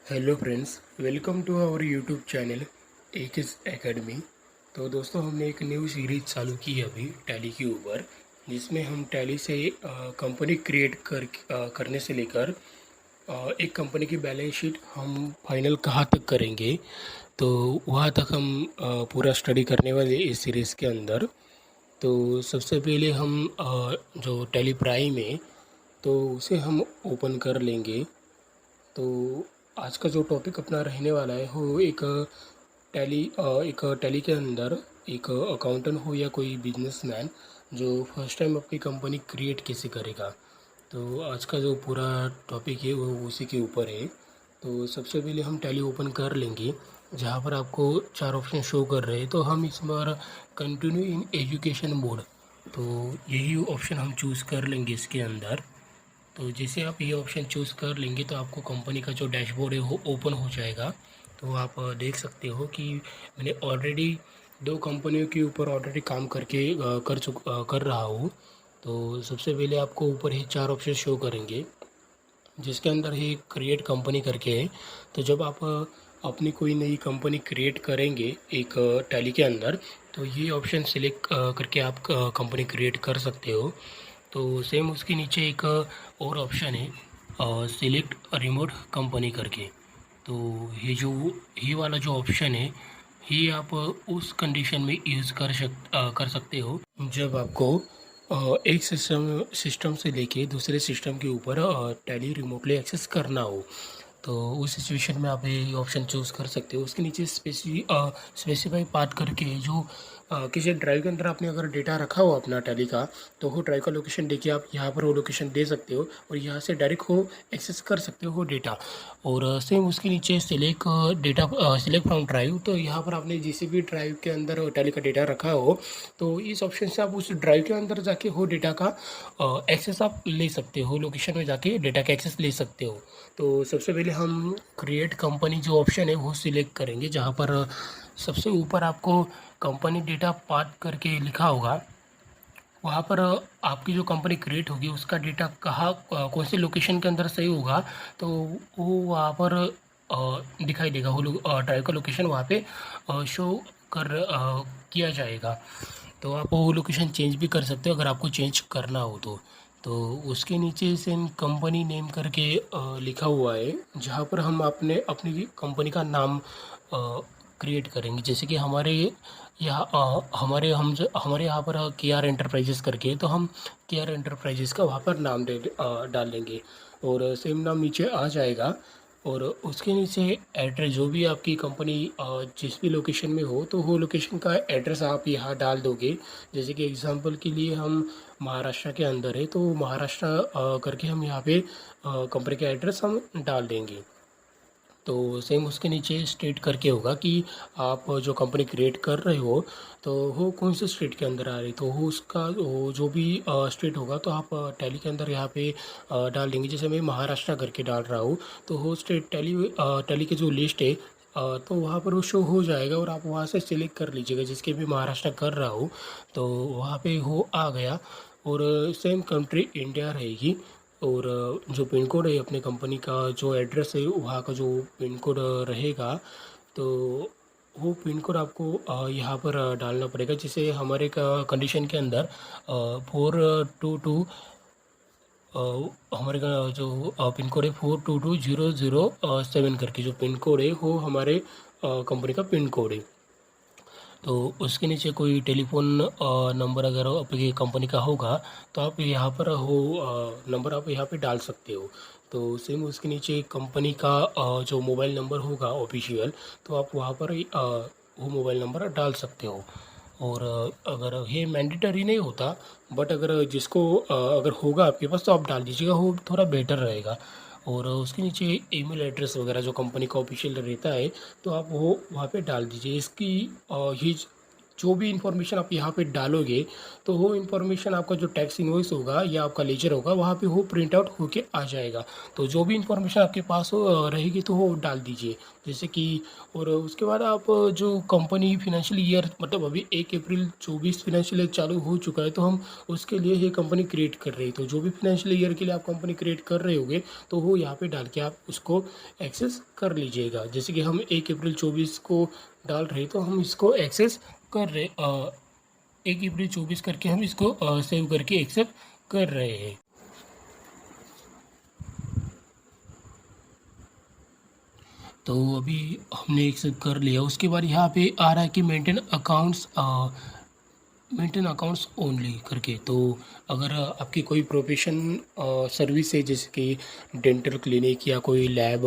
Hello friends, welcome to our YouTube channel Ekis academy. तो दोस्तों, हमने एक न्यू सीरीज चालू की है अभी टैली के ऊपर, जिसमें हम टैली से कंपनी करने से लेकर एक कंपनी की बैलेंस शीट हम फाइनल कहाँ तक करेंगे, तो वहाँ तक हम पूरा स्टडी करने वाले इस सीरीज़ के अंदर। तो सबसे पहले हम जो टैली प्राइम है तो उसे हम ओपन कर लेंगे। तो आज का जो टॉपिक अपना रहने वाला है वो एक टैली के अंदर एक अकाउंटेंट हो या कोई बिजनेसमैन जो फर्स्ट टाइम अपनी कंपनी क्रिएट कैसे करेगा। तो आज का जो पूरा टॉपिक है वो उसी के ऊपर है। तो सबसे पहले हम टैली ओपन कर लेंगे, जहाँ पर आपको चार ऑप्शन शो कर रहे हैं। तो हम इस बार कंटिन्यू इन एजुकेशन मोड, तो यही ऑप्शन हम चूज़ कर लेंगे इसके अंदर। तो जैसे आप ये ऑप्शन चूज़ कर लेंगे तो आपको कंपनी का जो डैशबोर्ड है वो ओपन हो जाएगा। तो आप देख सकते हो कि मैंने ऑलरेडी दो कंपनियों के ऊपर ऑलरेडी काम कर रहा हूँ। तो सबसे पहले आपको ऊपर ही चार ऑप्शन शो करेंगे, जिसके अंदर ही क्रिएट कंपनी करके है। तो जब आप अपनी कोई नई कंपनी क्रिएट करेंगे एक टैली के अंदर, तो ये ऑप्शन सिलेक्ट करके आप कंपनी क्रिएट कर सकते हो। तो सेम उसके नीचे एक और ऑप्शन है सिलेक्ट रिमोट कंपनी करके। तो ये वाला जो ऑप्शन है ये आप उस कंडीशन में यूज़ कर सकते हो जब आपको एक सिस्टम से लेके दूसरे सिस्टम के ऊपर टैली रिमोटली एक्सेस करना हो। तो उस सिचुएशन में आप ये ऑप्शन चूज़ कर सकते हो। उसके नीचे स्पेसिफाई पाथ करके जो किसी ड्राइव के अंदर आपने अगर डेटा रखा हो अपना टैली का, तो वो ड्राइव का लोकेशन देके आप यहाँ पर वो लोकेशन दे सकते हो और यहाँ से डायरेक्ट हो एक्सेस कर सकते हो वो डेटा। और सेम उसके नीचे सिलेक्ट फ्रॉम ड्राइव, तो यहाँ पर आपने जिस भी ड्राइव के अंदर टैली का डेटा रखा हो, तो इस ऑप्शन से आप उस ड्राइव के अंदर जाके हो डेटा का एक्सेस आप ले सकते हो, लोकेशन में जाके डेटा का एक्सेस ले सकते हो। तो सबसे पहले हम क्रिएट कंपनी जो ऑप्शन है वो सिलेक्ट करेंगे, जहाँ पर सबसे ऊपर आपको कंपनी डेटा पाथ करके लिखा होगा। वहाँ पर आपकी जो कंपनी क्रिएट होगी उसका डेटा कौन से लोकेशन के अंदर सही होगा, तो वो वहाँ पर दिखाई देगा। वो ड्राइव का लोकेशन वहाँ पे शो किया जाएगा। तो आप वो लोकेशन चेंज भी कर सकते हो अगर आपको चेंज करना हो तो उसके नीचे सेम कंपनी नेम करके लिखा हुआ है, जहाँ पर हम अपनी कंपनी का नाम क्रिएट करेंगे। जैसे कि हमारे यहाँ पर के आर एंटरप्राइजेस करके है, तो हम के आर एंटरप्राइजेस का वहाँ पर नाम डाल देंगे और सेम नाम नीचे आ जाएगा। और उसके नीचे एड्रेस, जो भी आपकी कंपनी जिस भी लोकेशन में हो, तो वो लोकेशन का एड्रेस आप यहाँ डाल दोगे। जैसे कि एग्जांपल के लिए हम महाराष्ट्र के अंदर है, तो महाराष्ट्र करके हम यहाँ पे कंपनी का एड्रेस हम डाल देंगे। तो सेम उसके नीचे स्टेट करके होगा कि आप जो कंपनी क्रिएट कर रहे हो तो वो कौन से स्टेट के अंदर आ रही, तो वो जो भी स्टेट होगा तो आप टैली के अंदर यहाँ पे डाल देंगे। जैसे मैं महाराष्ट्र करके डाल रहा हूँ, तो वो स्टेट टैली के जो लिस्ट है तो वहाँ पर वो शो हो जाएगा और आप वहाँ से सिलेक्ट कर लीजिएगा जिसके भी महाराष्ट्र कर रहा हूँ। तो वहाँ पे वो आ गया और सेम कंट्री इंडिया रहेगी। और जो पिन कोड है अपने कंपनी का, जो एड्रेस है वहाँ का जो पिन कोड रहेगा, तो वो पिन कोड आपको यहाँ पर डालना पड़ेगा। जिसे हमारे कंडीशन के अंदर 422 हमारे का जो पिन कोड है 422007 करके जो पिन कोड है वो हमारे कंपनी का पिन कोड है। तो उसके नीचे कोई टेलीफ़ोन नंबर अगर आपकी कंपनी का होगा तो आप यहाँ पर हो नंबर आप यहाँ पे डाल सकते हो। तो सेम उसके नीचे कंपनी का जो मोबाइल नंबर होगा ऑफिशियल, तो आप वहाँ पर वो मोबाइल नंबर डाल सकते हो। और अगर ये मैंडेटरी नहीं होता, बट अगर अगर होगा आपके पास तो आप डाल दीजिएगा, वो थोड़ा बेटर रहेगा। और उसके नीचे ईमेल एड्रेस वगैरह जो कंपनी का ऑफिशियल रहता है, तो आप वो वहाँ पे डाल दीजिए। ये जो भी इन्फॉर्मेशन आप यहाँ पे डालोगे तो वो इन्फॉर्मेशन आपका जो टैक्स इनवॉइस होगा या आपका लेजर होगा वहाँ पे वो प्रिंट आउट होके आ जाएगा। तो जो भी इन्फॉर्मेशन आपके पास रहेगी तो वो डाल दीजिए, जैसे कि। और उसके बाद आप जो कंपनी फिनेंशियल ईयर, मतलब अभी 1 अप्रैल 24 फिनेंशियल ईयर चालू हो चुका है, तो हम उसके लिए ये कंपनी क्रिएट कर रही है। तो जो भी फिनेंशियल ईयर के लिए आप कंपनी क्रिएट कर रहे होगे तो वो यहाँ पे डाल के आप उसको एक्सेस कर लीजिएगा। जैसे कि हम 1 अप्रैल 24 को डाल रहे तो हम इसको एक्सेस कर रहे 1 अप्रैल 24 करके हम इसको सेव करके एक्सेप्ट कर रहे हैं। तो अभी हमने एक्सेप्ट कर लिया। उसके बाद यहाँ पे आ रहा है कि मेंटेन अकाउंट्स ओनली करके। तो अगर आपकी कोई प्रोफेशन सर्विस है, जैसे कि डेंटल क्लिनिक या कोई लैब,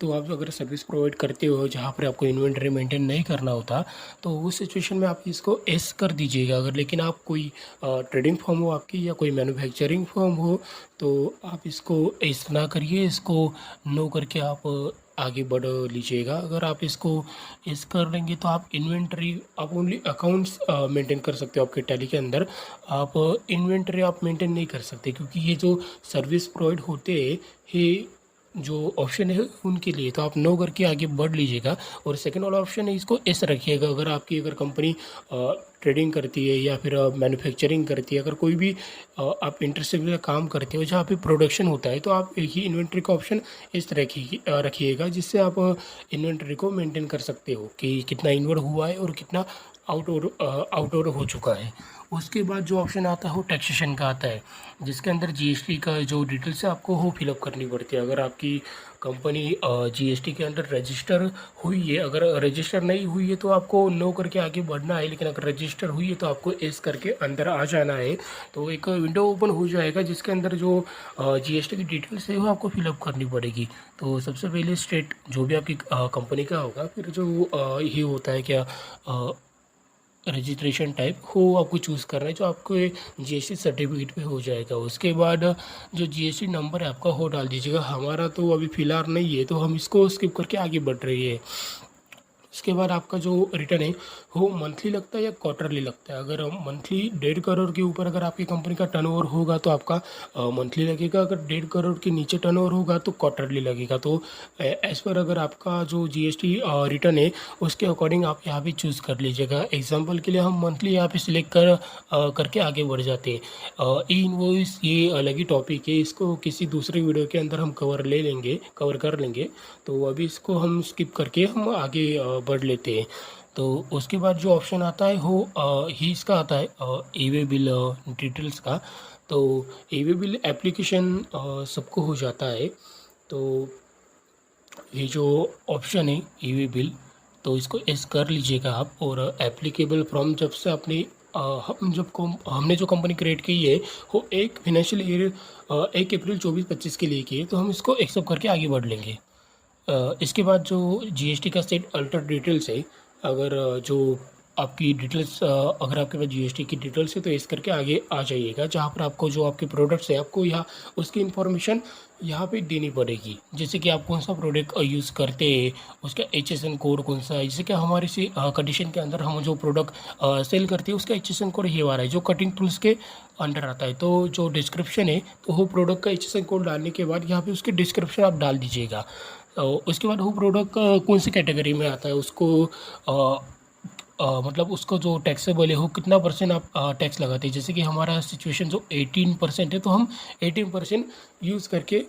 तो आप अगर सर्विस प्रोवाइड करते हो जहाँ पर आपको इन्वेंटरी मेंटेन नहीं करना होता, तो उस सिचुएशन में आप इसको एस कर दीजिएगा। अगर लेकिन आप कोई ट्रेडिंग फर्म हो आपकी या कोई मैन्युफैक्चरिंग फर्म हो तो आप इसको एस ना करिए, इसको नो करके आप आगे बढ़ लीजिएगा। अगर आप इसको इस कर लेंगे तो आप इन्वेंटरी, आप ओनली अकाउंट्स मेंटेन कर सकते हो आपके टैली के अंदर। आप इन्वेंटरी आप मेंटेन नहीं कर सकते, क्योंकि ये जो सर्विस प्रोवाइड होते हैं ये जो ऑप्शन है उनके लिए। तो आप नो करके आगे बढ़ लीजिएगा। और सेकंड वाला ऑप्शन है, इसको एस रखिएगा। अगर आपकी कंपनी ट्रेडिंग करती है या फिर मैन्युफैक्चरिंग करती है, अगर कोई भी आप इंडस्ट्री का काम करते हो जहाँ पे प्रोडक्शन होता है, तो आप एक ही इन्वेंटरी का ऑप्शन इस तरह रखिएगा, जिससे आप इन्वेंटरी को मेंटेन कर सकते हो कि कितना इनवर्ड हुआ है और कितना आउटवर्ड हो चुका है। उसके बाद जो ऑप्शन आता है वो टैक्सेशन का आता है, जिसके अंदर जीएसटी का जो डिटेल्स है आपको वो फिलअप करनी पड़ती है। अगर आपकी कंपनी जीएसटी के अंदर रजिस्टर हुई है, अगर रजिस्टर नहीं हुई है तो आपको नो करके आगे बढ़ना है, लेकिन अगर रजिस्टर हुई है तो आपको एस करके अंदर आ जाना है। तो एक विंडो ओपन हो जाएगा जिसके अंदर जो जीएसटी की डिटेल्स है वो आपको फिलअप करनी पड़ेगी। तो सबसे पहले स्टेट जो भी आपकी कंपनी का होगा, फिर जो ये होता है क्या रजिस्ट्रेशन टाइप हो आपको चूज़ करना है, जो आपको जीएसटी सर्टिफिकेट पे हो जाएगा। उसके बाद जो जीएसटी नंबर है आपका हो डाल दीजिएगा। हमारा तो अभी फ़िलहाल नहीं है, तो हम इसको स्किप करके आगे बढ़ रही है। उसके बाद आपका जो रिटर्न है वो मंथली लगता है या क्वार्टरली लगता है। अगर मंथली 1.5 करोड़ के ऊपर अगर आपकी कंपनी का टर्नओवर होगा तो आपका मंथली लगेगा, अगर 1.5 करोड़ के नीचे टर्नओवर होगा तो क्वार्टरली लगेगा। तो एज़ पर अगर आपका जो जीएसटी रिटर्न है उसके अकॉर्डिंग आप यहाँ पे चूज़ कर लीजिएगा। एग्जांपल के लिए हम मंथली यहाँ पे सिलेक्ट करके आगे बढ़ जाते हैं। ई इनवॉइस ये अलग ही टॉपिक है, इसको किसी दूसरे वीडियो के अंदर हम कवर कर लेंगे। तो अभी इसको हम स्किप करके हम आगे बढ़ लेते हैं। तो उसके बाद जो ऑप्शन आता है वो ही इसका आता है ई वे बिल डिटेल्स का। तो ई वे बिल एप्लीकेशन सबको हो जाता है। तो ये जो ऑप्शन है ई वे बिल, तो इसको एस कर लीजिएगा आप। और एप्लीकेबल फ्रॉम जब से अपनी हमने जो कंपनी क्रिएट की है वो 1 अप्रैल 24-25 के लिए की है, तो हम इसको एक्सेप्ट करके आगे बढ़ लेंगे। इसके बाद जो जीएसटी का सेट अल्टर डिटेल्स है, अगर जो आपकी डिटेल्स अगर आपके पास जीएसटी की डिटेल्स है तो इस करके आगे आ जाइएगा, जहाँ पर आपको जो आपके प्रोडक्ट्स है आपको यहाँ उसकी इन्फॉर्मेशन यहाँ पे देनी पड़ेगी। जैसे कि आप कौन सा प्रोडक्ट यूज़ करते हैं, उसका HSN कोड कौन सा है। जैसे कि हमारी सी कंडीशन के अंदर हम जो प्रोडक्ट सेल करते हैं उसका HSN कोड ये वाला है जो कटिंग टूल्स के अंडर आता है। तो जो डिस्क्रिप्शन है तो वो प्रोडक्ट का HSN कोड डालने के बाद यहाँ पे उसकी डिस्क्रिप्शन आप डाल दीजिएगा। उसके बाद वो प्रोडक्ट कौन सी कैटेगरी में आता है उसको मतलब उसको जो टैक्सेबल है वो कितना % आप टैक्स लगाते हैं। जैसे कि हमारा सिचुएशन जो 18% है, तो हम 18% यूज़ करके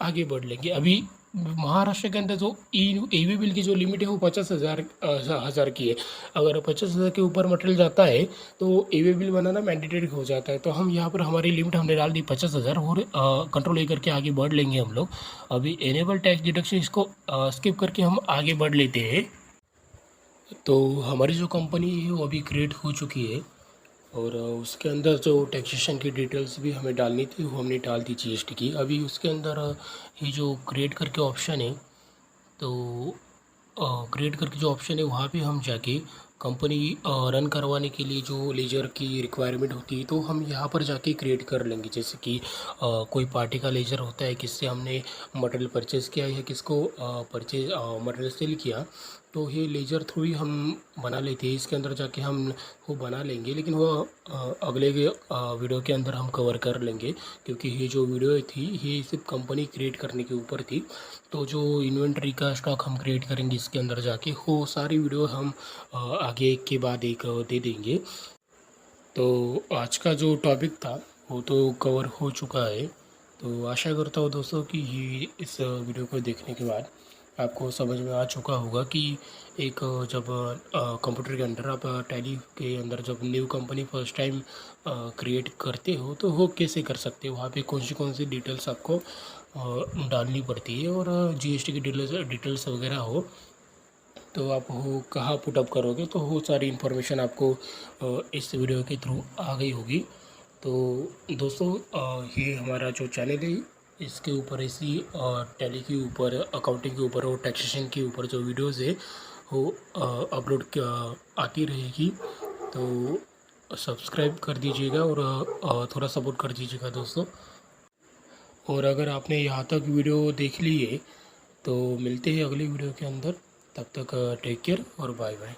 आगे बढ़ लेंगे। अभी महाराष्ट्र के अंदर जो ई वे बिल की जो लिमिट है वो 50,000 की है। अगर 50,000 के ऊपर मटेरियल जाता है तो ई वे बिल बनाना मैंडेटरी हो जाता है। तो हम यहाँ पर हमारी लिमिट हमने डाल दी 50,000 और कंट्रोल ए करके आगे बढ़ लेंगे हम लोग। अभी एनेबल टैक्स डिडक्शन इसको स्किप करके हम आगे बढ़ लेते हैं। तो हमारी जो कंपनी है वो अभी क्रिएट हो चुकी है और उसके अंदर जो टैक्सेशन की डिटेल्स भी हमें डालनी थी वो हमने डाल दी जीएसटी की। अभी उसके अंदर ये जो क्रिएट करके ऑप्शन है, तो क्रिएट करके जो ऑप्शन है वहाँ पे हम जाके कंपनी रन करवाने के लिए जो लेजर की रिक्वायरमेंट होती है तो हम यहाँ पर जाके क्रिएट कर लेंगे। जैसे कि कोई पार्टी का लेजर होता है, किससे हमने मटेरियल परचेज़ किया या किसको मटेरियल सेल किया, तो ये लेजर थ्रू ही हम बना लेते हैं। इसके अंदर जाके हम वो बना लेंगे, लेकिन वो अगले के वीडियो के अंदर हम कवर कर लेंगे, क्योंकि ये जो वीडियो थी ये सिर्फ कंपनी क्रिएट करने के ऊपर थी। तो जो इन्वेंट्री का स्टॉक हम क्रिएट करेंगे इसके अंदर जाके, वो सारी वीडियो हम आगे एक के बाद एक दे देंगे। तो आज का जो टॉपिक था वो तो कवर हो चुका है। तो आशा करता हूँ दोस्तों कि ये इस वीडियो को देखने के बाद आपको समझ में आ चुका होगा कि एक जब कंप्यूटर के अंदर आप टैली के अंदर जब new company first time create करते हो तो वो कैसे कर सकते हो, वहाँ पे कौन सी डिटेल्स आपको डालनी पड़ती है, और जीएसटी की डिटेल्स वगैरह हो तो आप वो कहाँ पुटअप करोगे, तो वो सारी इन्फॉर्मेशन आपको इस वीडियो के थ्रू आ गई होगी। तो दोस्तों ये हमारा जो चैनल है इसके ऊपर इसी टैली के ऊपर, अकाउंटिंग के ऊपर और टैक्सेशन के ऊपर जो वीडियोज़ है वो अपलोड आती रहेगी। तो सब्सक्राइब कर दीजिएगा और थोड़ा सपोर्ट कर दीजिएगा दोस्तों। और अगर आपने यहाँ तक वीडियो देख ली है तो मिलते हैं अगली वीडियो के अंदर। तब तक टेक केयर और बाय बाय।